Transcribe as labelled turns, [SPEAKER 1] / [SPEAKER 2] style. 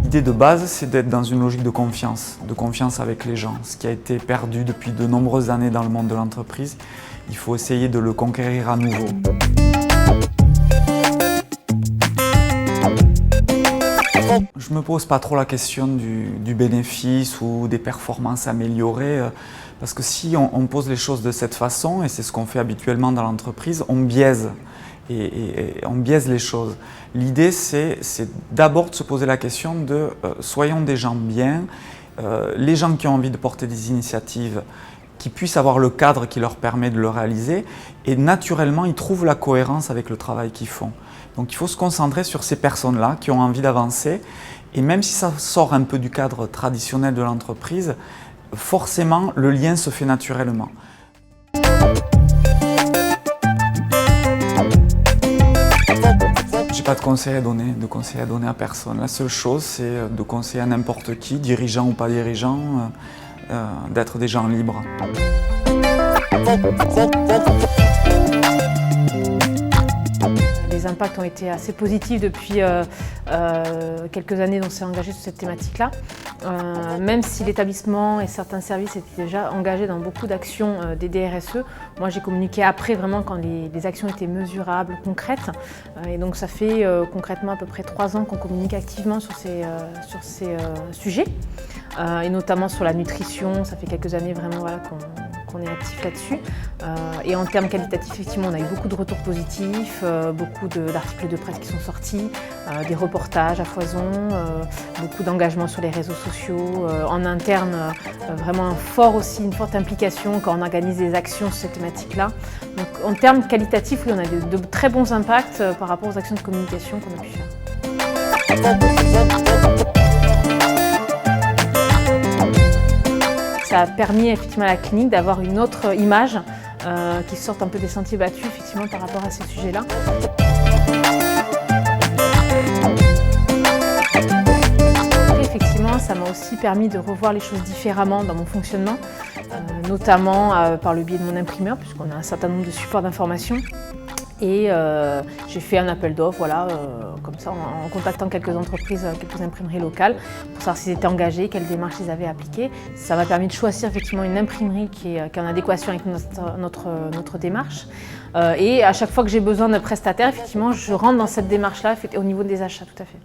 [SPEAKER 1] L'idée de base, c'est d'être dans une logique de confiance avec les gens, ce qui a été perdu depuis de nombreuses années dans le monde de l'entreprise. Il faut essayer de le conquérir à nouveau. Je ne me pose pas trop la question du bénéfice ou des performances améliorées, parce que si on pose les choses de cette façon, et c'est ce qu'on fait habituellement dans l'entreprise, on biaise. Et on biaise les choses. L'idée, c'est d'abord de se poser la question de soyons des gens bien, les gens qui ont envie de porter des initiatives, qui puissent avoir le cadre qui leur permet de le réaliser, et naturellement, ils trouvent la cohérence avec le travail qu'ils font. Donc il faut se concentrer sur ces personnes-là qui ont envie d'avancer, et même si ça sort un peu du cadre traditionnel de l'entreprise, forcément, le lien se fait naturellement. Je n'ai pas de conseils à donner à personne. La seule chose, c'est de conseiller à n'importe qui, dirigeant ou pas dirigeant, d'être des gens libres.
[SPEAKER 2] Les impacts ont été assez positifs depuis quelques années dont on s'est engagé sur cette thématique-là. Même si l'établissement et certains services étaient déjà engagés dans beaucoup d'actions des DRSE, moi j'ai communiqué après vraiment quand les actions étaient mesurables, concrètes. Et donc ça fait concrètement à peu près 3 ans qu'on communique activement sur ces sujets. Et notamment sur la nutrition, ça fait quelques années vraiment voilà, qu'on est actif là-dessus. Et en termes qualitatifs, effectivement, on a eu beaucoup de retours positifs, beaucoup d'articles de presse qui sont sortis, des reportages à foison, beaucoup d'engagement sur les réseaux sociaux, en interne, vraiment une forte implication quand on organise des actions sur cette thématique-là. Donc en termes qualitatifs, oui, on a de très bons impacts par rapport aux actions de communication qu'on a pu faire. Ça a permis effectivement à la clinique d'avoir une autre image qui sorte un peu des sentiers battus effectivement par rapport à ces sujets-là. Effectivement, ça m'a aussi permis de revoir les choses différemment dans mon fonctionnement, notamment par le biais de mon imprimeur, puisqu'on a un certain nombre de supports d'information. Et j'ai fait un appel d'offres, voilà, comme ça, en contactant quelques entreprises, quelques imprimeries locales, pour savoir s'ils étaient engagés, quelles démarches ils avaient appliquées. Ça m'a permis de choisir effectivement une imprimerie qui est en adéquation avec notre démarche. Et à chaque fois que j'ai besoin de prestataires, effectivement, je rentre dans cette démarche-là au niveau des achats, tout à fait.